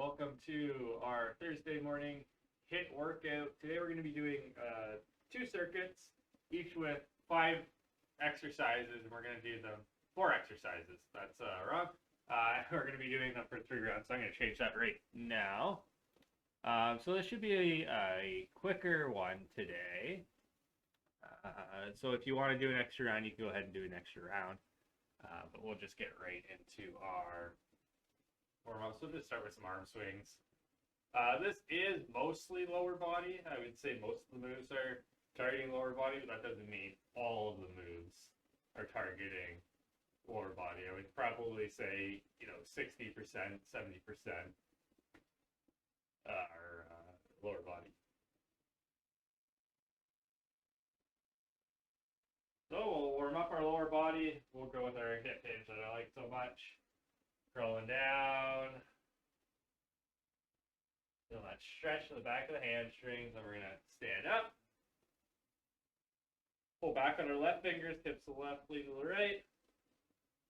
Welcome to our Thursday morning HIIT workout. Today we're going to be doing 2 circuits, each with 5 exercises, and we're going to do them 4 exercises. That's wrong. We're going to be doing them for 3 rounds, so I'm going to change that right now. So this should be a quicker one today. So if you want to do an extra round, you can go ahead and do an extra round. But we'll just get right into our warm-up. So we'll just start with some arm swings. This is mostly lower body. I would say most of the moves are targeting lower body, but that doesn't mean all of the moves are targeting lower body. I would probably say, 60%, 70% are lower body. So we'll warm up our lower body. We'll go with our hip hinge that I like so much. Curling down. Feel that stretch in the back of the hamstrings. Then we're going to stand up. Pull back on our left fingers. Hips to the left, lean to the right.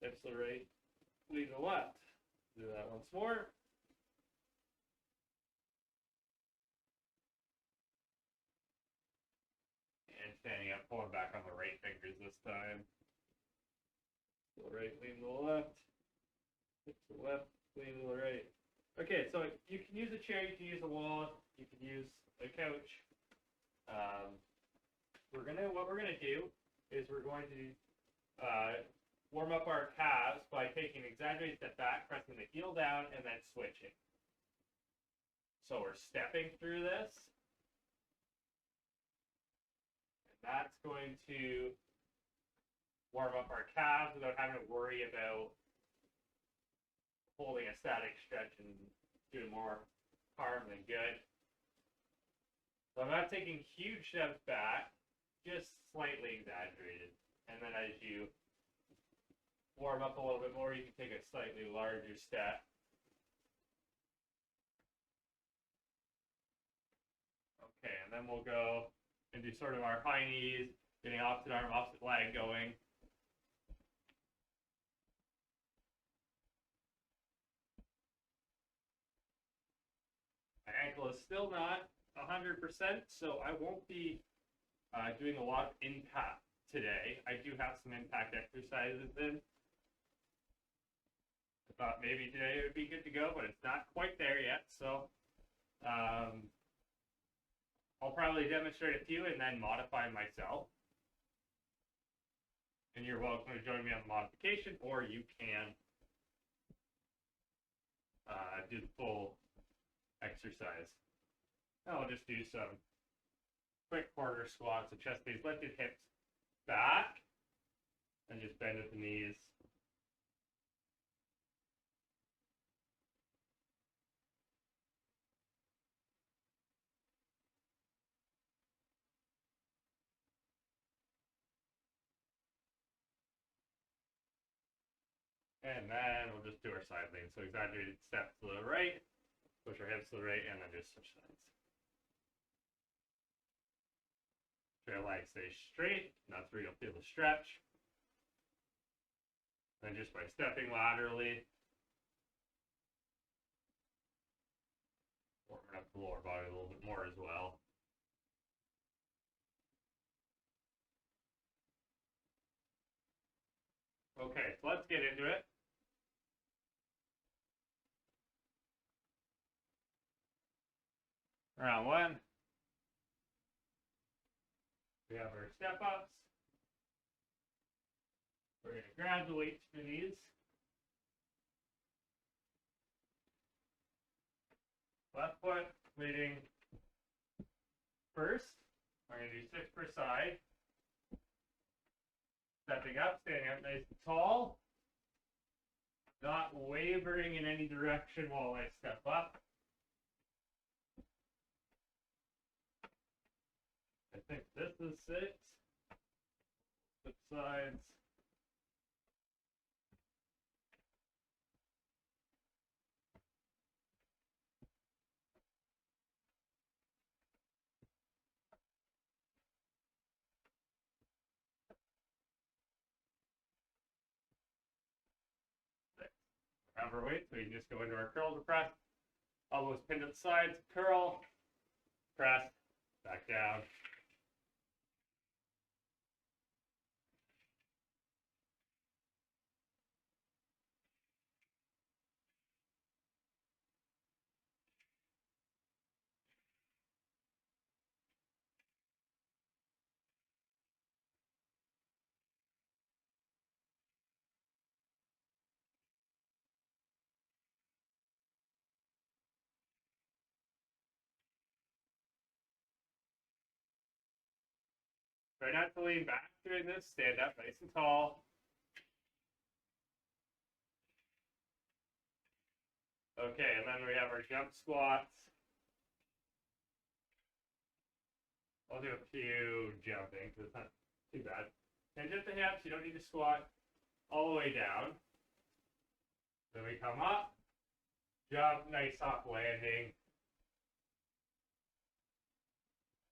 Hips to the right, lean to the left. Do that once more. And standing up, pulling back on the right fingers this time. To the right, lean to the left. Hips to the left, lean to the right. Okay, so you can use a chair, you can use a wall, you can use a couch. What we're gonna do is we're going to warm up our calves by taking an exaggerated step back, pressing the heel down, and then switching. So we're stepping through this. And that's going to warm up our calves without having to worry about holding a static stretch and doing more harm than good. So I'm not taking huge steps back, just slightly exaggerated. And then as you warm up a little bit more, you can take a slightly larger step. Okay, and then we'll go and do sort of our high knees, getting opposite arm, opposite leg going. My ankle is still not 100%, so I won't be doing a lot of impact today. I do have some impact exercises in. I thought maybe today it would be good to go, but it's not quite there yet. So I'll probably demonstrate a few and then modify myself. And you're welcome to join me on the modification, or you can do the full exercise. Now I'll just do some quick quarter squats, so chest base lifted, hips back, and just bend at the knees. And then we'll just do our side lean. So exaggerated step to the right, push our hips to the right, and then just switch sides. Your legs stay straight. That's where you'll feel the stretch. Then just by stepping laterally, warming up the lower body a little bit more as well. Okay, so let's get into it. Round 1. We have our step ups. We're going to grab the weight to the knees. Left foot leading first. We're going to do 6 per side. Stepping up, standing up nice and tall. Not wavering in any direction while I step up. I think this is 6. Flip sides. Grab our weight, so we can just go into our curl to press. Elbows pinned to the sides, curl, press, back down. Try not to lean back doing this. Stand up nice and tall. Okay, and then we have our jump squats. I'll do a few jumping because it's not too bad. Hinge at the hips. You don't need to squat all the way down. Then we come up, jump, nice soft landing.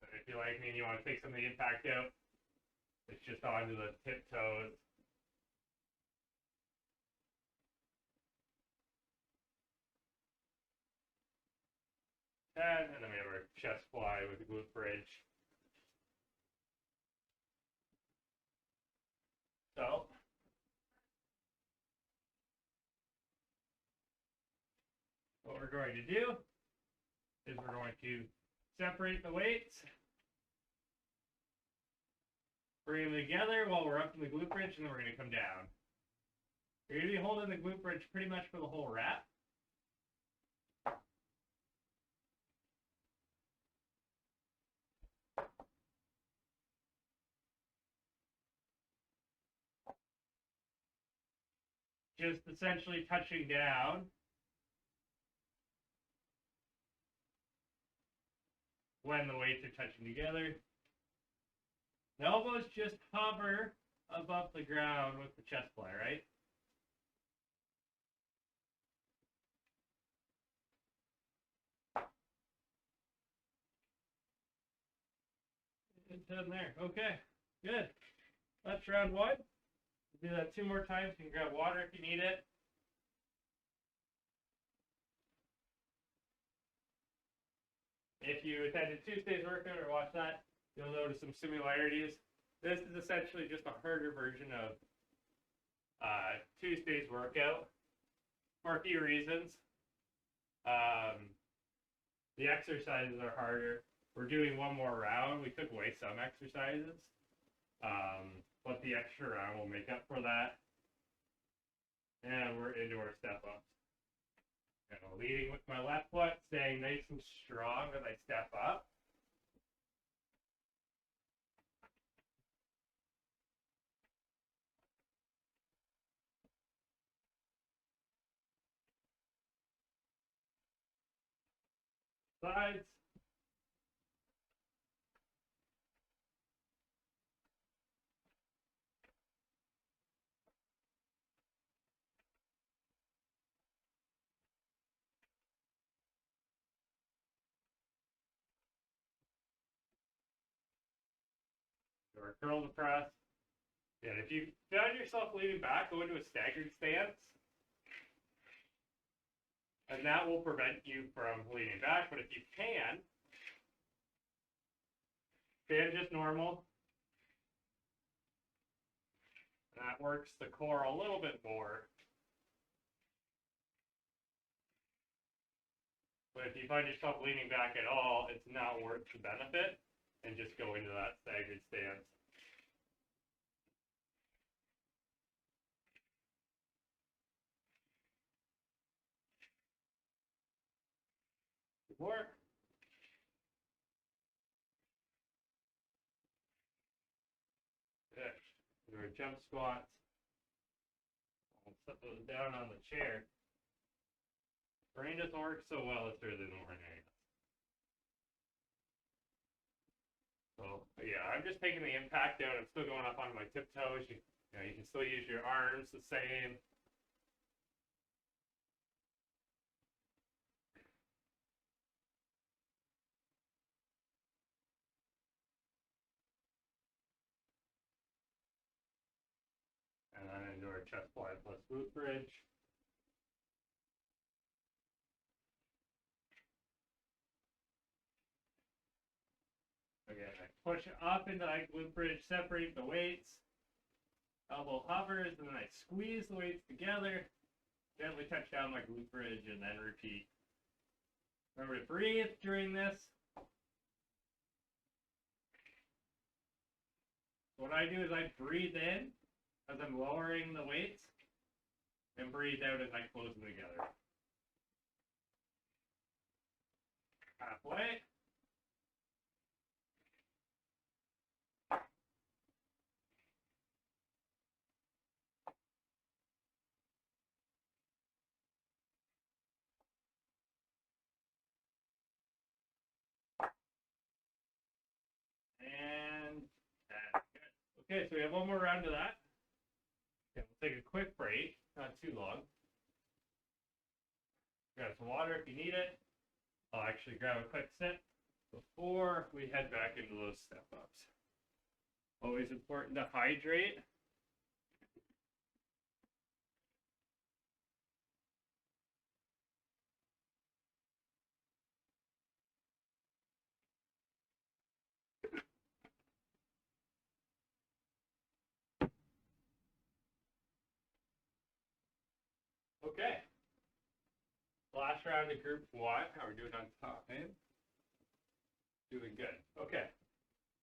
And if you like me and you want to take some of the impact out, it's just onto the tiptoes. And then we have our chest fly with the glute bridge. So, what we're going to do is we're going to separate the weights, bring them together while we're up in the glute bridge, and then we're going to come down. You're going to be holding the glute bridge pretty much for the whole rep. Just essentially touching down when the weights are touching together. The elbows just hover above the ground with the chest fly, right? It's in there. Okay, good. That's round one. Do that 2 more times. You can grab water if you need it. If you attended Tuesday's workout or watched that, you'll notice some similarities. This is essentially just a harder version of Tuesday's workout for a few reasons. The exercises are harder. We're doing one more round. We took away some exercises, but the extra round will make up for that. And we're into our step ups. Leading with my left foot, staying nice and strong as I step up. Sides. Or curl the press. And if you found yourself leaning back, go into a staggered stance. And that will prevent you from leaning back. But if you can, stand just normal. And that works the core a little bit more. But if you find yourself leaning back at all, it's not worth the benefit. And just go into that staggered stance. More. Good. There are jump squats. I'll set those down on the chair. Brain doesn't work so well if there's an overnight. So yeah, I'm just taking the impact down. I'm still going up onto my tiptoes. You can still use your arms the same. And then into our chest fly plus glute bridge. push up into that glute bridge, separate the weights. Elbow hovers, and then I squeeze the weights together. Gently touch down my glute bridge, and then repeat. Remember to breathe during this. What I do is I breathe in as I'm lowering the weights, and breathe out as I close them together. Halfway. And that's good. Okay, so we have one more round of that. Okay, we'll take a quick break, not too long. Grab some water if you need it. I'll actually grab a quick sip before we head back into those step-ups. Always important to hydrate. Okay. Last round of group one. How are we doing on time? Doing good. Okay.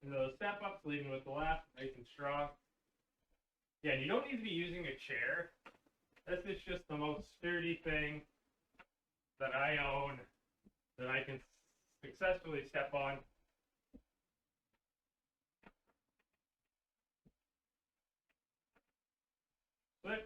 And those step ups, leading with the left, nice and strong. Yeah, and you don't need to be using a chair. This is just the most sturdy thing that I own that I can successfully step on. Switch.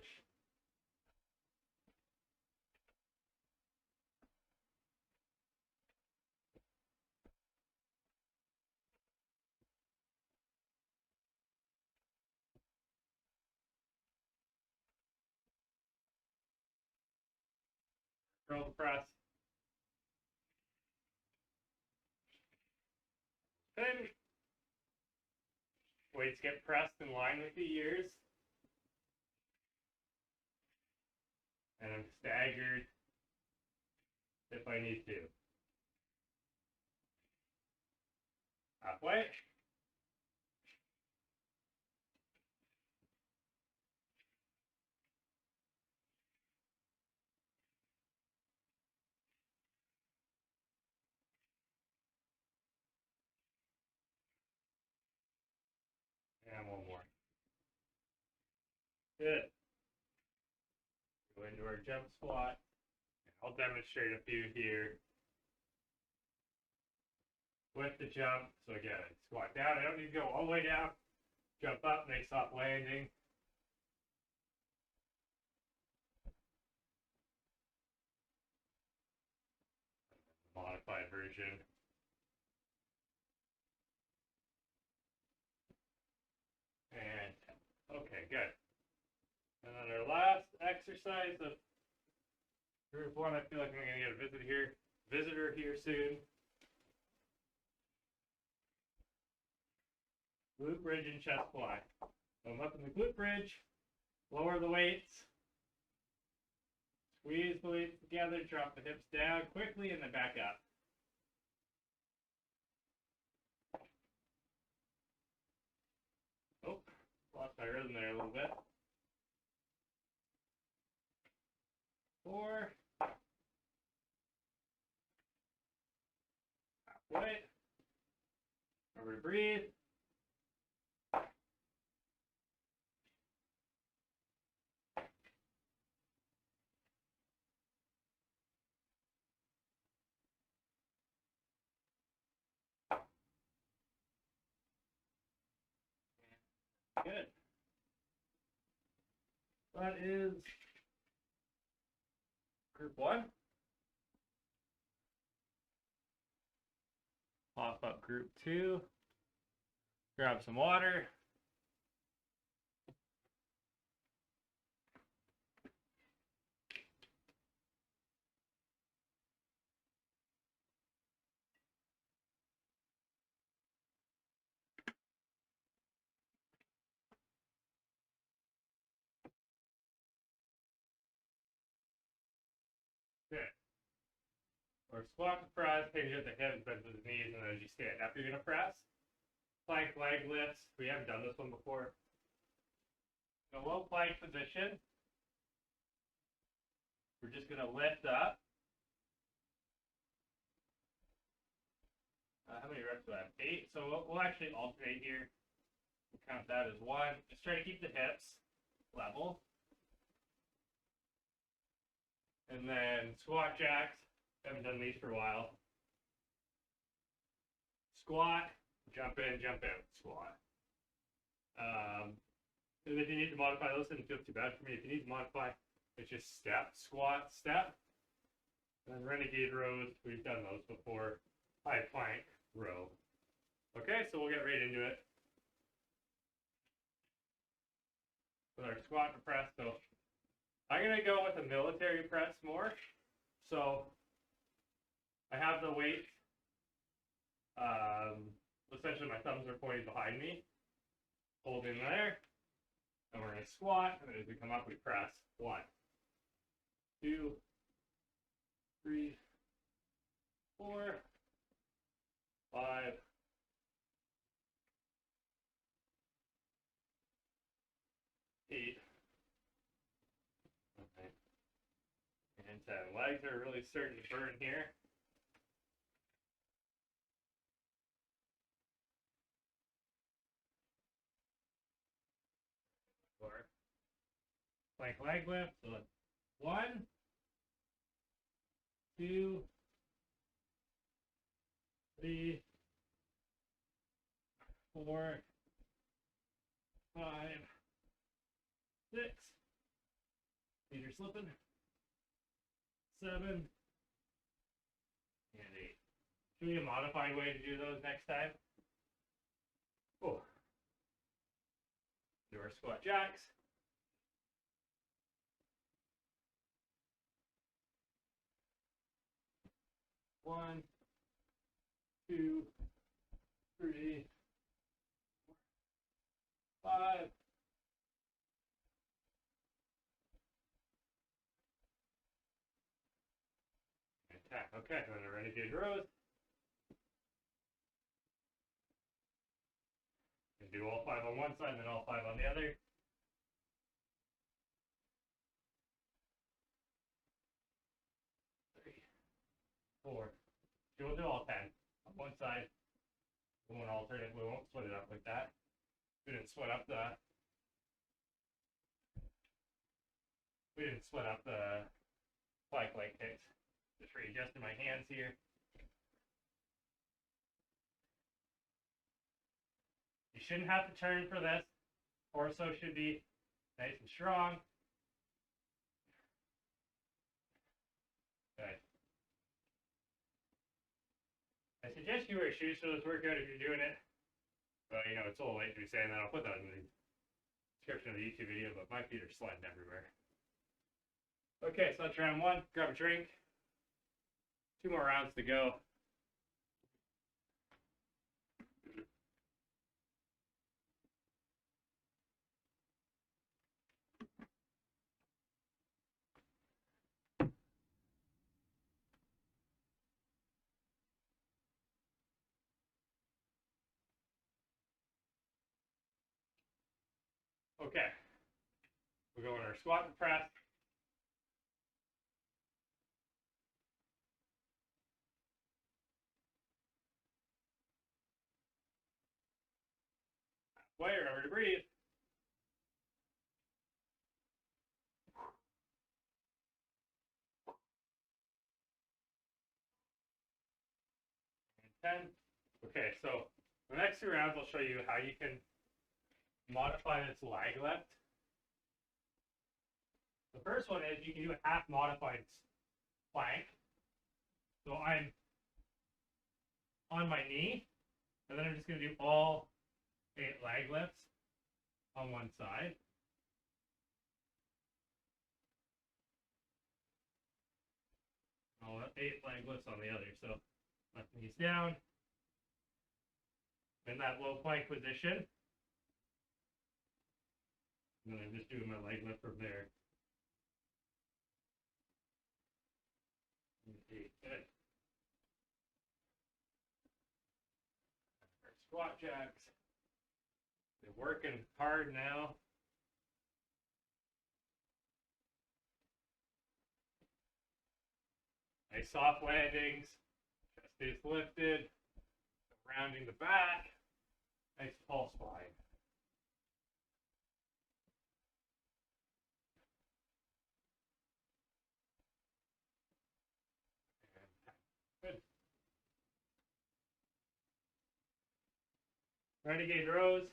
Curl the press. Then weights get pressed in line with the ears. And I'm staggered if I need to. Halfway. And one more. Good. Go into our jump squat. I'll demonstrate a few here with the jump. So again, I squat down. I don't need to go all the way down. Jump up, nice soft landing. Modified version. And okay, good. And then our last exercise of group one, I feel like I'm gonna get a visitor here soon. Glute bridge and chest fly. So I'm up in the glute bridge, lower the weights, squeeze the weights together, drop the hips down quickly, and then back up. Oh, lost my rhythm there a little bit. 4. Halfway. Remember to breathe. Good. That is group one. Pop up group two. Grab some water. Good. Or squat to press, hinge at the hips, bend to the knees, and then as you stand up, you're going to press. plank leg lifts. We haven't done this one before. In a low plank position, we're just going to lift up. How many reps do I have? 8. So we'll actually alternate here. We'll count that as 1. Just try to keep the hips level. And then squat jacks. Haven't done these for a while. Squat, jump in, jump out, squat. And if you need to modify those, it doesn't feel too bad for me. If you need to modify, it's just step, squat, step. And then renegade rows, we've done those before. High plank, row. Okay, so we'll get right into it. With our squat and press, so I'm going to go with a military press more. So I have the weight, essentially my thumbs are pointed behind me, hold in there, and we're going to squat, and then as we come up we press. 1, 2, 3, 4, 5, 8, and 10. Legs are really starting to burn here. Plank leg lift. So 1, 2, 3, 4, 5, 6. Feet are slipping. 7 and 8. Should we have a modified way to do those next time? Oh. Do our squat jacks. One, 2, 3, 4, 5. Okay, and then a renegade rows. And do all 5 on one side and then all 5 on the other. 3, 4. We'll do all 10 on one side. We won't alternate. We won't split it up like that. We didn't split up the. We didn't split up the plank leg kicks. Just readjusting my hands here. You shouldn't have to turn for this. Torso should be nice and strong. Okay. I suggest you wear shoes for this workout if you're doing it. But you know, it's a little late to be saying that. I'll put that in the description of the YouTube video, but my feet are sliding everywhere. Okay, so that's round 1. Grab a drink. 2 more rounds to go. Okay. We'll go in our squat and press. Halfway, remember to breathe. And 10. Okay, so the next 2 rounds I'll show you how you can modify this leg lift. The first one is you can do a half modified plank. So I'm on my knee, and then I'm just going to do all 8 leg lifts on one side. All 8 leg lifts on the other. So left knee's down. In that low plank position. And then I'm just doing my leg lift from there. Good. Our squat jacks. They're working hard now. Nice soft landings. Chest stays lifted. Rounding the back. Nice pulse spine. Good. Renegade rows.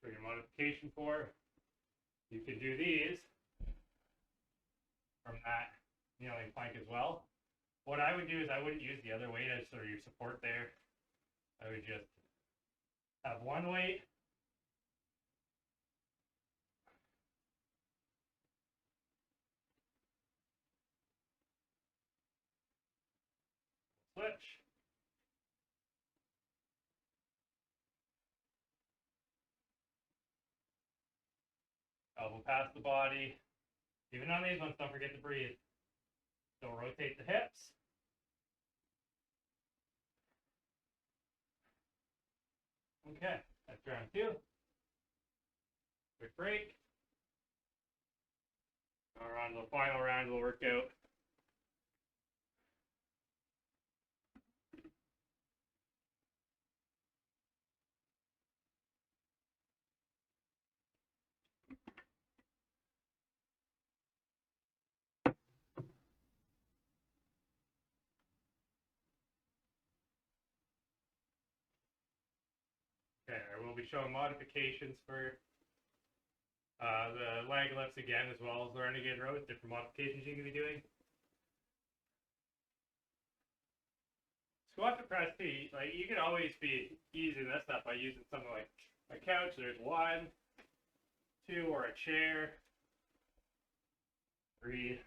For your modification for. You can do these from that kneeling plank as well. What I would do is I wouldn't use the other weight as sort of your support there. I would just have one weight. Switch. Elbow past the body. Even on these ones, don't forget to breathe. So rotate the hips. Okay, that's round 2. Quick break. Now we're on to the final round of the workout. Okay, I will be showing modifications for the leg lifts again, as well as the renegade rows, different modifications you can be doing. Squat to press feet, like you can always be easing this up by using something like a couch. There's 1, 2, or a chair. 3.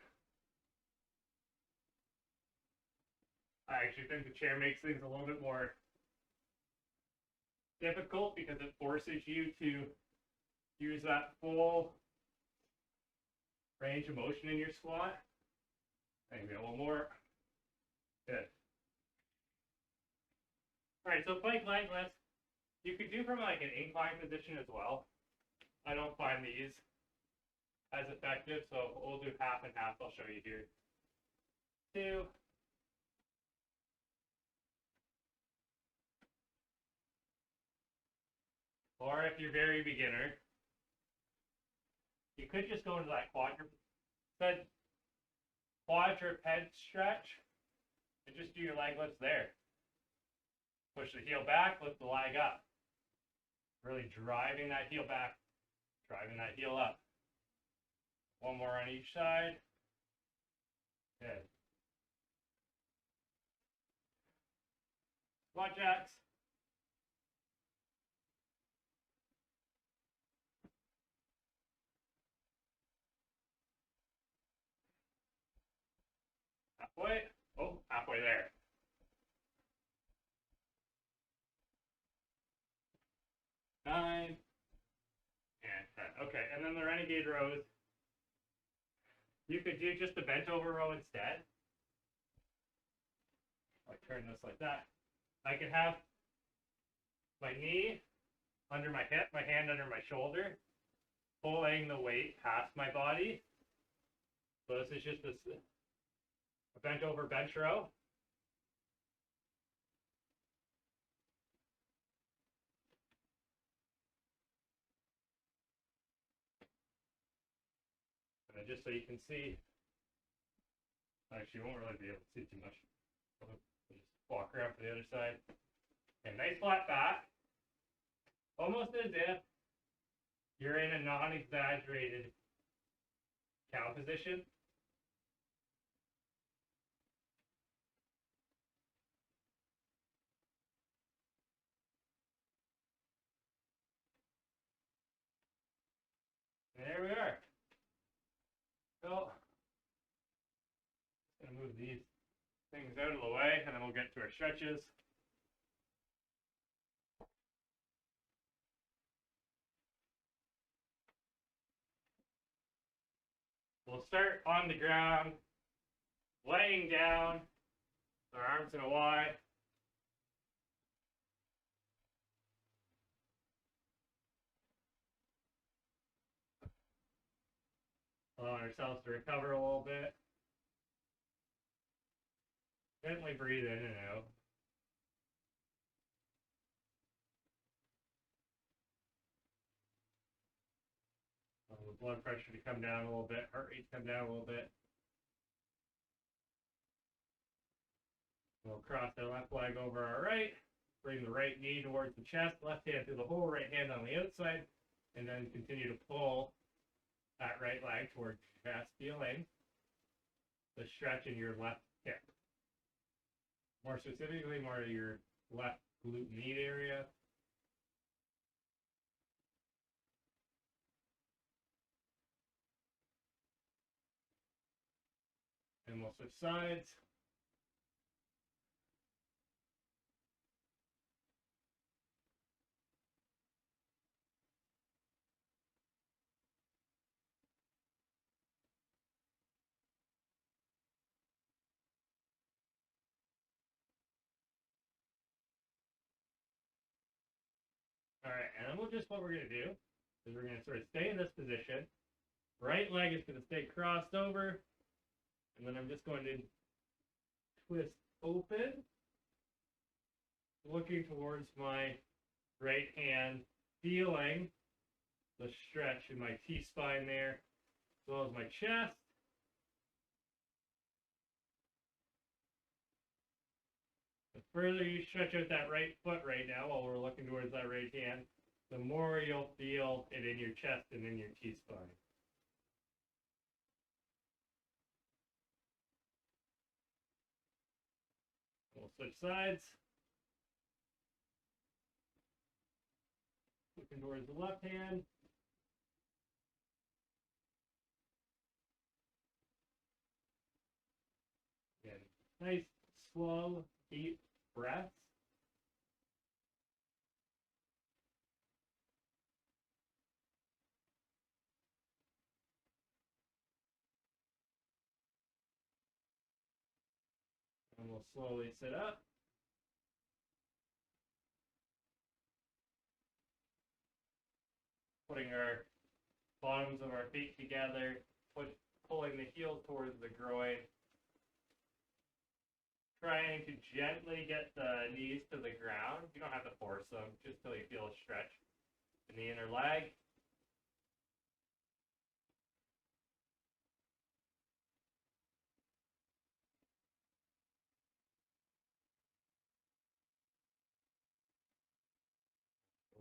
I actually think the chair makes things a little bit more difficult because it forces you to use that full range of motion in your squat. Maybe a little more. Good. Alright, so plank leg lifts, you could do from like an incline position as well. I don't find these as effective, so we'll do half and half. I'll show you here. 2. Or if you're very beginner, you could just go into that quadruped stretch and just do your leg lifts there. Push the heel back, lift the leg up. Really driving that heel back, driving that heel up. 1 more on each side. Good. Squat jacks. Halfway. Oh, halfway there. Nine and 10. Okay, and then the renegade rows. You could do just the bent over row instead. Like turn this like that. I could have my knee under my hip, my hand under my shoulder, pulling the weight past my body. So this is just a bent over bench row. And just so you can see, actually you won't really be able to see too much. I'll just walk around to the other side. And nice flat back. Almost as if you're in a non-exaggerated cow position. There we are. So, just gonna move these things out of the way, and then we'll get to our stretches. We'll start on the ground, laying down, our arms in a Y. Allowing ourselves to recover a little bit. Gently breathe in and out. The blood pressure to come down a little bit, heart rate to come down a little bit. We'll cross our left leg over our right, bring the right knee towards the chest, left hand through the hole, right hand on the outside, and then continue to pull that right leg towards your chest, feeling the stretch in your left hip. More specifically, more of your left glute med area. And we'll switch sides. All right, and then what we're going to do is we're going to sort of stay in this position. Right leg is going to stay crossed over, and then I'm just going to twist open, looking towards my right hand, feeling the stretch in my T-spine there, as well as my chest. The further you stretch out that right foot right now while we're looking towards that right hand, the more you'll feel it in your chest and in your T-spine. We'll switch sides. Looking towards the left hand. Again, nice, slow, deep breaths. And we'll slowly sit up. Putting our bottoms of our feet together, pulling the heels towards the groin. Trying to gently get the knees to the ground. You don't have to force them, just till you feel a stretch in the inner leg.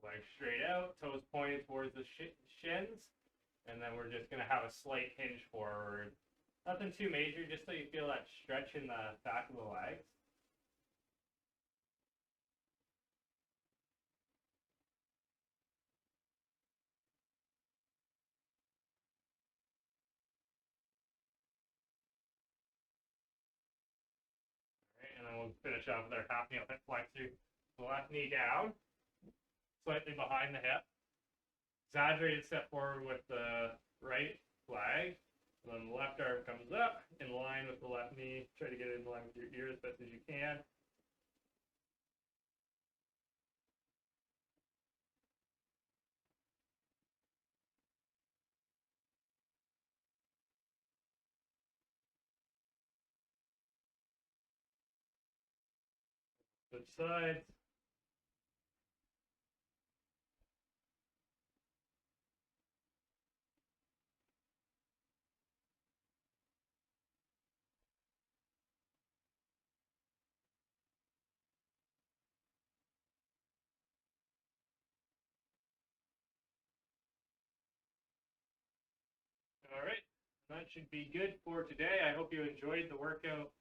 Legs straight out, toes pointed towards the shins, and then we're just going to have a slight hinge forward. Nothing too major, just so you feel that stretch in the back of the legs. All right, and then we'll finish off with our half knee hip flexor. The left knee down, slightly behind the hip. Exaggerated step forward with the right leg. And then the left arm comes up in line with the left knee. Try to get it in line with your ear as best as you can. Switch sides. All right, that should be good for today. I hope you enjoyed the workout.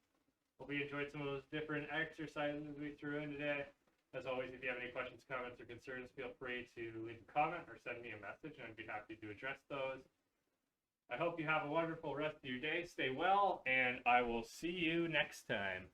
Hope you enjoyed some of those different exercises we threw in today. As always, if you have any questions, comments, or concerns, feel free to leave a comment or send me a message, and I'd be happy to address those. I hope you have a wonderful rest of your day. Stay well, and I will see you next time.